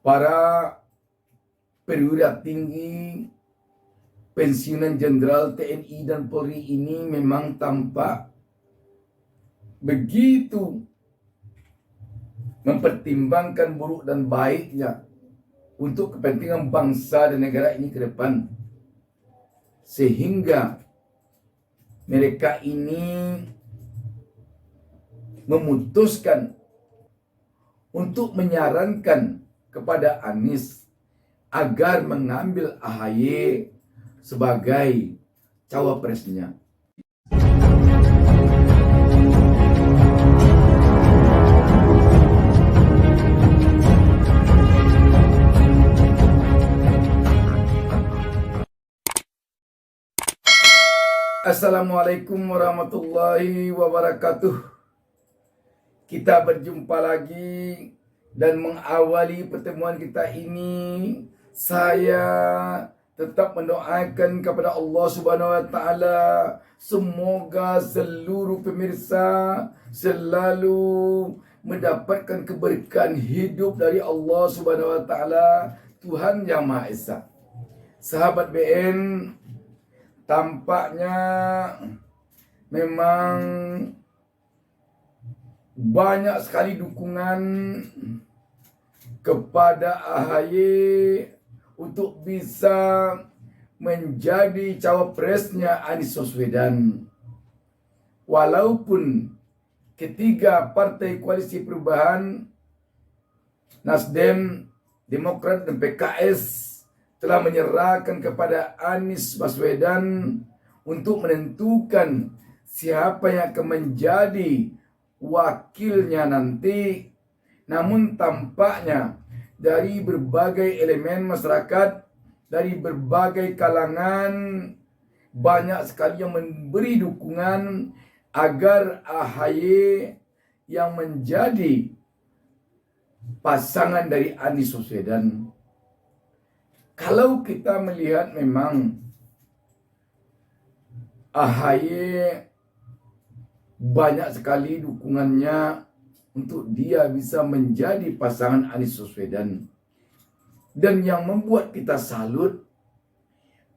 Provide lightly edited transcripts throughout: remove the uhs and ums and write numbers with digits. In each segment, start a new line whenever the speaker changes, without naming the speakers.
Para perwira tinggi pensiunan Jenderal TNI dan Polri ini memang tampak begitu mempertimbangkan buruk dan baiknya untuk kepentingan bangsa dan negara ini ke depan, sehingga mereka ini memutuskan untuk menyarankan kepada Anies agar mengambil AHY sebagai cawapresnya. Assalamualaikum warahmatullahi wabarakatuh. Kita berjumpa lagi dan mengawali pertemuan kita ini, saya tetap mendoakan kepada Allah Subhanahu wa taala semoga seluruh pemirsa selalu mendapatkan keberkahan hidup dari Allah Subhanahu wa taala, Tuhan Yang Maha Esa. Sahabat BN, tampaknya memang banyak sekali dukungan kepada AHY untuk bisa menjadi cawapresnya Anies Baswedan. Walaupun ketiga partai koalisi perubahan, Nasdem, Demokrat, dan PKS telah menyerahkan kepada Anies Baswedan untuk menentukan siapa yang akan menjadi wakilnya nanti. Namun tampaknya dari berbagai elemen masyarakat, dari berbagai kalangan, banyak sekali yang memberi dukungan agar AHY yang menjadi pasangan dari Anies Baswedan. Kalau kita melihat memang AHY banyak sekali dukungannya untuk dia bisa menjadi pasangan Anies Baswedan. Dan yang membuat kita salut,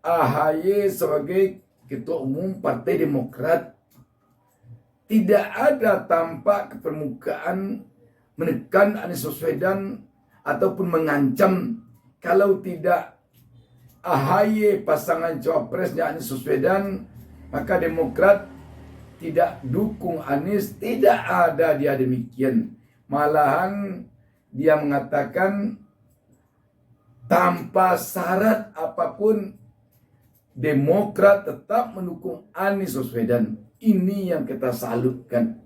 AHY sebagai Ketua Umum Partai Demokrat tidak ada tampak ke permukaan menekan Anies Baswedan ataupun mengancam kalau tidak AHY pasangan cawapresnya Anies Baswedan, maka Demokrat tidak dukung Anies. Tidak ada dia demikian. Malahan dia mengatakan tanpa syarat apapun Demokrat tetap mendukung Anies Baswedan. Ini yang kita salutkan.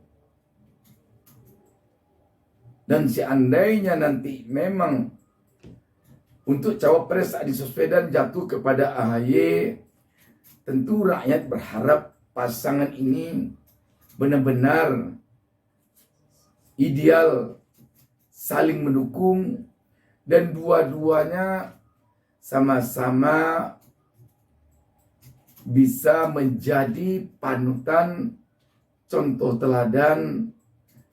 Dan seandainya nanti memang untuk cawapres Anies Baswedan jatuh kepada AHY, tentu rakyat berharap pasangan ini benar-benar ideal, saling mendukung, dan dua-duanya sama-sama bisa menjadi panutan, contoh teladan,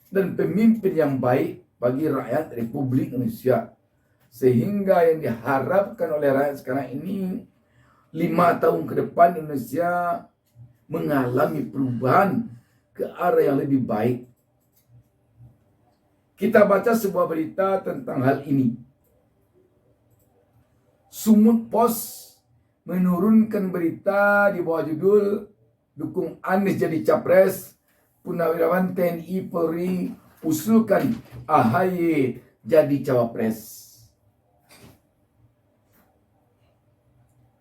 dan pemimpin yang baik bagi rakyat Republik Indonesia. Sehingga yang diharapkan oleh rakyat sekarang ini, 5 tahun ke depan Indonesia mengalami perubahan ke arah yang lebih baik. Kita baca sebuah berita tentang hal ini. Sumut Pos menurunkan berita di bawah judul "Dukung Anies jadi Capres, Purnawirawan TNI Polri usulkan AHY jadi Cawapres."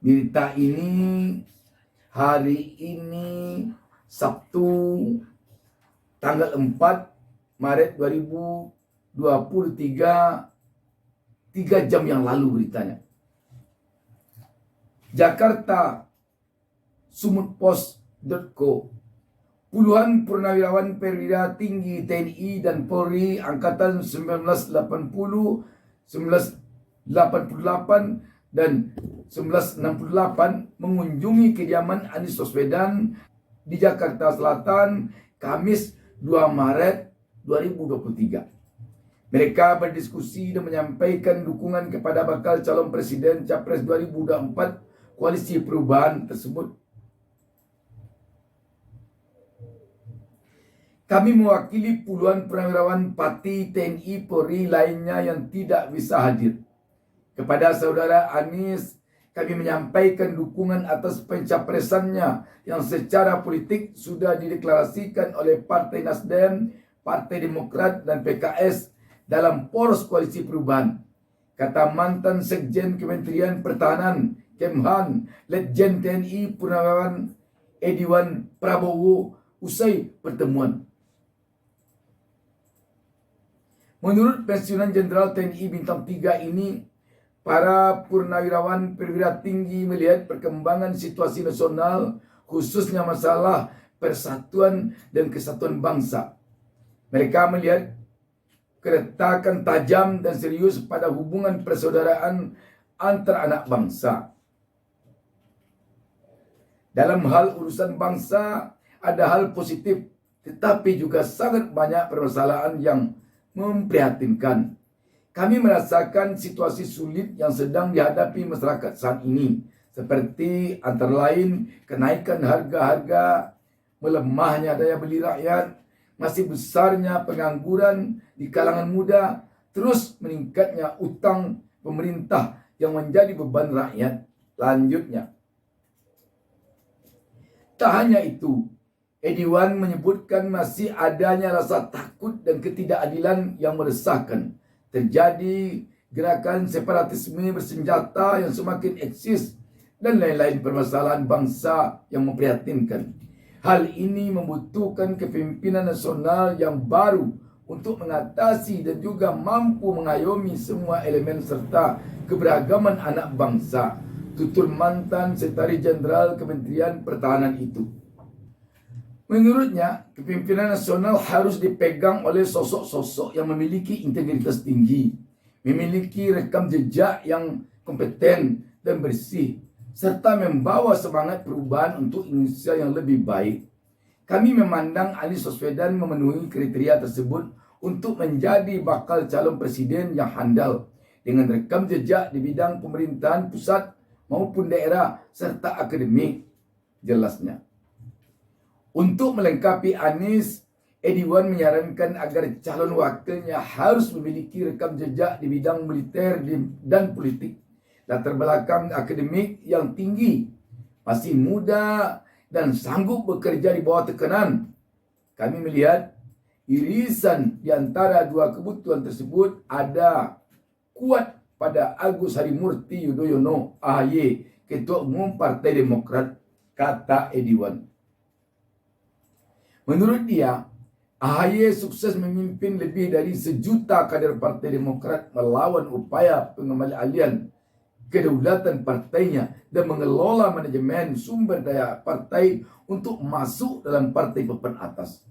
Berita ini hari ini Sabtu tanggal 4 Maret 2023, 3 jam yang lalu beritanya. Jakarta, sumutpost.co. Puluhan purnawirawan perwira tinggi TNI dan Polri angkatan 1980, 1988 dan 1968 mengunjungi kediaman Anies Baswedan di Jakarta Selatan Kamis 2 Maret 2023. Mereka berdiskusi dan menyampaikan dukungan kepada bakal calon presiden Capres 2024 Koalisi Perubahan tersebut. Kami mewakili puluhan purnawirawan Pati, TNI, Polri lainnya yang tidak bisa hadir. Kepada saudara Anies, kami menyampaikan dukungan atas pencapresannya yang secara politik sudah dideklarasikan oleh Partai Nasdem, Partai Demokrat, dan PKS dalam poros koalisi perubahan. Kata mantan Sekjen Kementerian Pertahanan, Kemhan, Letjen TNI Purnawirawan Ediwan Prabowo usai pertemuan. Menurut Pensiunan Jenderal TNI Bintang 3 ini, para purnawirawan perwira tinggi melihat perkembangan situasi nasional, khususnya masalah persatuan dan kesatuan bangsa. Mereka melihat keretakan tajam dan serius pada hubungan persaudaraan antar anak bangsa. Dalam hal urusan bangsa, ada hal positif, tetapi juga sangat banyak permasalahan yang memprihatinkan. Kami merasakan situasi sulit yang sedang dihadapi masyarakat saat ini, seperti antara lain kenaikan harga-harga, melemahnya daya beli rakyat, masih besarnya pengangguran di kalangan muda, terus meningkatnya utang pemerintah yang menjadi beban rakyat. Lanjutnya, tak hanya itu, Ediwan menyebutkan masih adanya rasa takut dan ketidakadilan yang meresahkan. Terjadi gerakan separatisme bersenjata yang semakin eksis dan lain-lain permasalahan bangsa yang memprihatinkan. Hal ini membutuhkan kepemimpinan nasional yang baru untuk mengatasi dan juga mampu mengayomi semua elemen serta keberagaman anak bangsa, tutur mantan Sekretaris Jenderal Kementerian Pertahanan itu. Menurutnya, kepemimpinan nasional harus dipegang oleh sosok-sosok yang memiliki integritas tinggi, memiliki rekam jejak yang kompeten dan bersih, serta membawa semangat perubahan untuk Indonesia yang lebih baik. Kami memandang Anies Baswedan memenuhi kriteria tersebut untuk menjadi bakal calon presiden yang handal, dengan rekam jejak di bidang pemerintahan pusat maupun daerah serta akademik, jelasnya. Untuk melengkapi Anies, Ediwan menyarankan agar calon wakilnya harus memiliki rekam jejak di bidang militer dan politik, latar belakang akademik yang tinggi, masih muda, dan sanggup bekerja di bawah tekanan. Kami melihat irisan di antara dua kebutuhan tersebut ada kuat pada Agus Harimurti Yudhoyono AHY, Ketua Umum Partai Demokrat, kata Ediwan. Menurut dia, AHY sukses memimpin lebih dari 1 juta kader Partai Demokrat melawan upaya pengembalian kedaulatan partainya dan mengelola manajemen sumber daya partai untuk masuk dalam partai papan atas.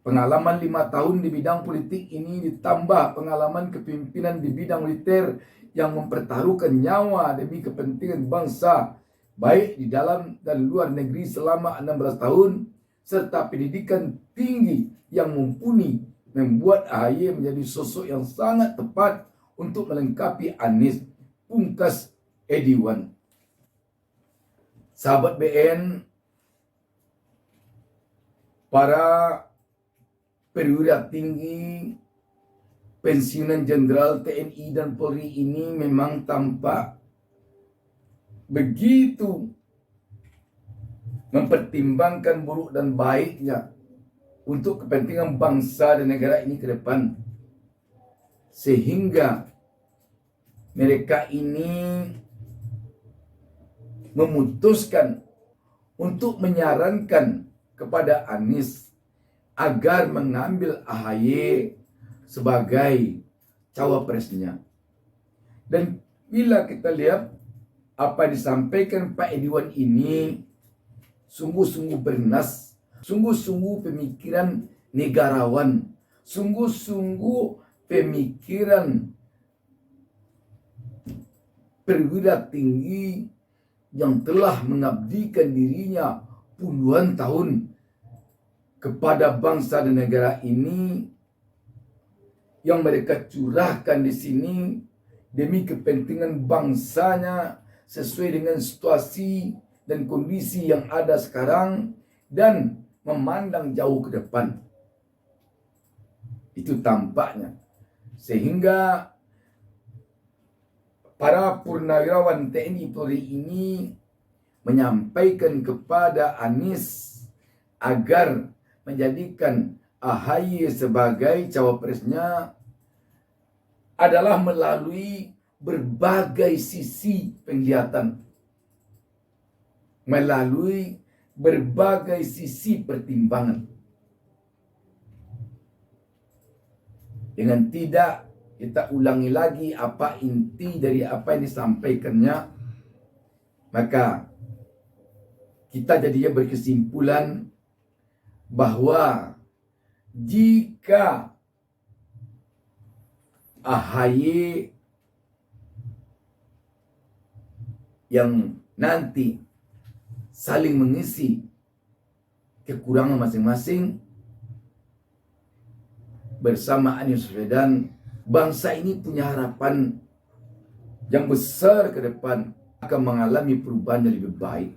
Pengalaman 5 tahun di bidang politik ini ditambah pengalaman kepemimpinan di bidang militer yang mempertaruhkan nyawa demi kepentingan bangsa, baik di dalam dan luar negeri selama 16 tahun, serta pendidikan tinggi yang mumpuni, membuat AHY menjadi sosok yang sangat tepat untuk melengkapi Anies, pungkas Ediwan. Sahabat BN, para perwira tinggi pensiunan jenderal TNI dan Polri ini memang tampak begitu mempertimbangkan buruk dan baiknya untuk kepentingan bangsa dan negara ini ke depan, sehingga mereka ini memutuskan untuk menyarankan kepada Anies agar mengambil AHY sebagai cawapresnya. Dan bila kita lihat apa disampaikan Pak Ediwan ini, sungguh-sungguh bernas, sungguh-sungguh pemikiran negarawan, sungguh-sungguh pemikiran perwira tinggi yang telah mengabdikan dirinya puluhan tahun kepada bangsa dan negara ini, yang mereka curahkan di sini demi kepentingan bangsanya sesuai dengan situasi dan kondisi yang ada sekarang dan memandang jauh ke depan. Itu tampaknya. Sehingga para purnawirawan TNI Polri ini menyampaikan kepada Anies agar menjadikan AHY sebagai cawapresnya adalah melalui berbagai sisi penglihatan, melalui berbagai sisi pertimbangan. Dengan tidak kita ulangi lagi apa inti dari apa yang disampaikannya, maka kita jadinya berkesimpulan bahwa jika AHY yang nanti saling mengisi kekurangan masing-masing bersama Anies Baswedan, bangsa ini punya harapan yang besar ke depan akan mengalami perubahan yang lebih baik.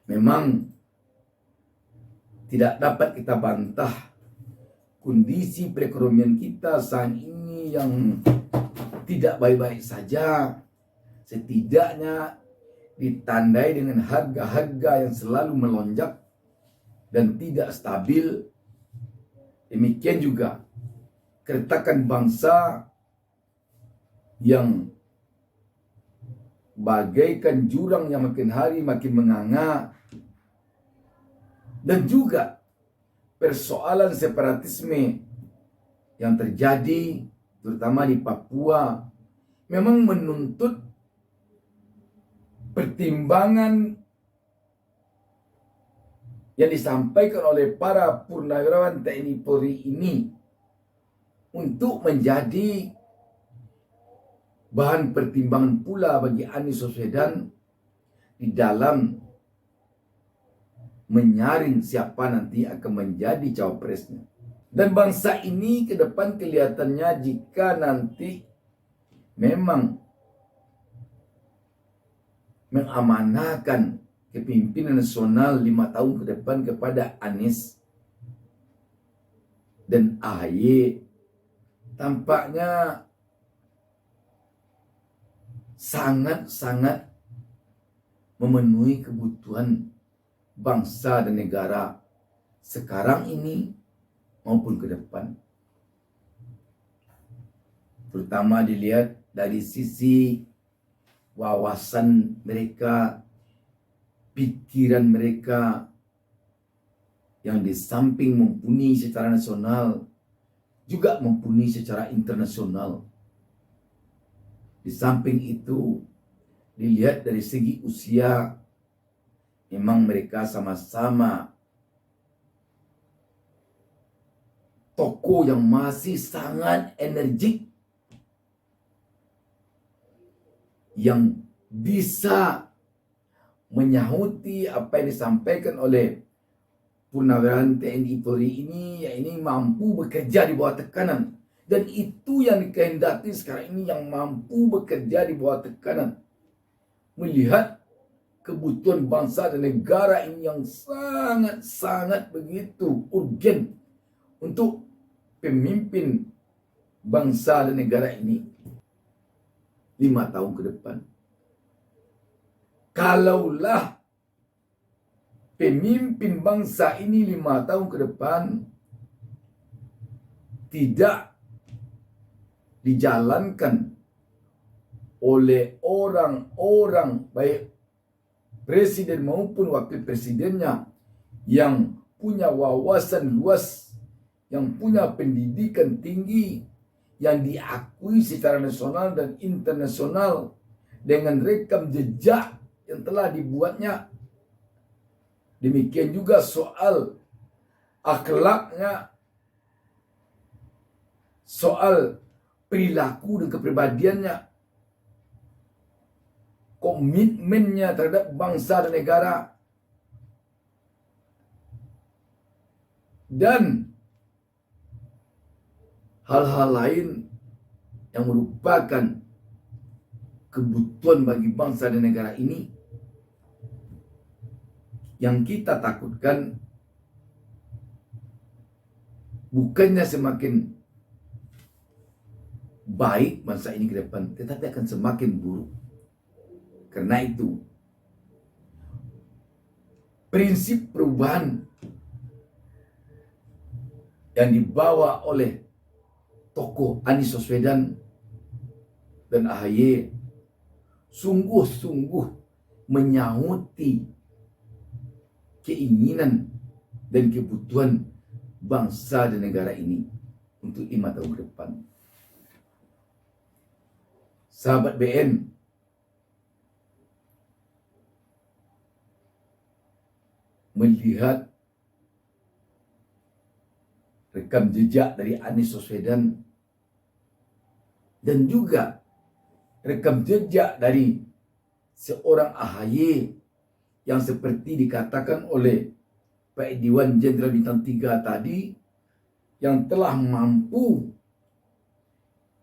Memang tidak dapat kita bantah kondisi perekonomian kita saat ini yang tidak baik-baik saja. Setidaknya ditandai dengan harga-harga yang selalu melonjak dan tidak stabil. Demikian juga keretakan bangsa yang bagaikan jurang yang makin hari makin menganga, dan juga persoalan separatisme yang terjadi terutama di Papua memang menuntut pertimbangan yang disampaikan oleh para purnawirawan TNI Polri ini untuk menjadi bahan pertimbangan pula bagi Anies Baswedan di dalam menyaring siapa nanti akan menjadi cawapresnya. Dan bangsa ini ke depan kelihatannya jika nanti memang mengamanahkan kepimpinan nasional 5 tahun ke depan kepada Anies dan AHY, tampaknya sangat-sangat memenuhi kebutuhan bangsa dan negara sekarang ini maupun ke depan. Terutama dilihat dari sisi wawasan mereka, pikiran mereka yang di samping mumpuni secara nasional juga mumpuni secara internasional. Di samping itu dilihat dari segi usia, memang mereka sama-sama tokoh yang masih sangat energik, yang bisa menyahuti apa yang disampaikan oleh purnawirawan TNI Polri ini, ya ini mampu bekerja di bawah tekanan. Dan itu yang dikehendaki sekarang ini, yang mampu bekerja di bawah tekanan. Melihat kebutuhan bangsa dan negara ini yang sangat-sangat begitu urgen untuk pemimpin bangsa dan negara ini 5 tahun ke depan. Kalaulah pemimpin bangsa ini 5 tahun ke depan tidak dijalankan oleh orang-orang baik presiden maupun wakil presidennya yang punya wawasan luas, yang punya pendidikan tinggi, yang diakui secara nasional dan internasional dengan rekam jejak yang telah dibuatnya. Demikian juga soal akhlaknya, soal perilaku dan kepribadiannya, komitmennya terhadap bangsa dan negara, dan hal-hal lain yang merupakan kebutuhan bagi bangsa dan negara ini, yang kita takutkan bukannya semakin baik bangsa ini ke depan, tetapi akan semakin buruk. Karena itu, prinsip perubahan yang dibawa oleh tokoh Anies Baswedan dan AHY sungguh-sungguh menyauti keinginan dan kebutuhan bangsa dan negara ini untuk 5 tahun ke depan. Sahabat BN, melihat rekam jejak dari Anies Baswedan dan juga rekam jejak dari seorang AHY yang seperti dikatakan oleh Pak Dewan Jenderal Bintang 3 tadi, yang telah mampu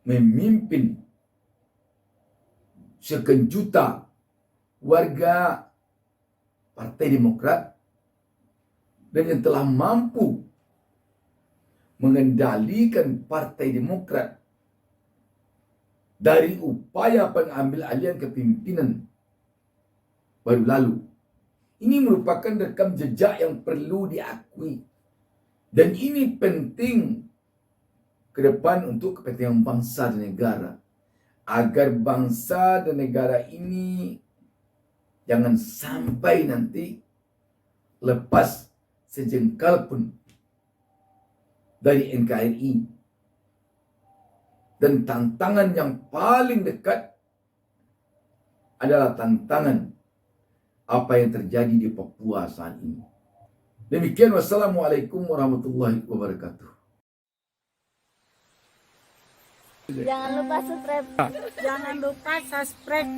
memimpin sekian juta warga Partai Demokrat dan yang telah mampu mengendalikan Partai Demokrat dari upaya pengambil alihan kepimpinan baru lalu. Ini merupakan rekam jejak yang perlu diakui. Dan ini penting ke depan untuk kepentingan bangsa dan negara. Agar bangsa dan negara ini jangan sampai nanti lepas sejengkal pun dari NKRI. Dan tantangan yang paling dekat adalah tantangan apa yang terjadi di Papua saat ini. Demikian, wassalamualaikum warahmatullahi wabarakatuh.
Jangan lupa subscribe.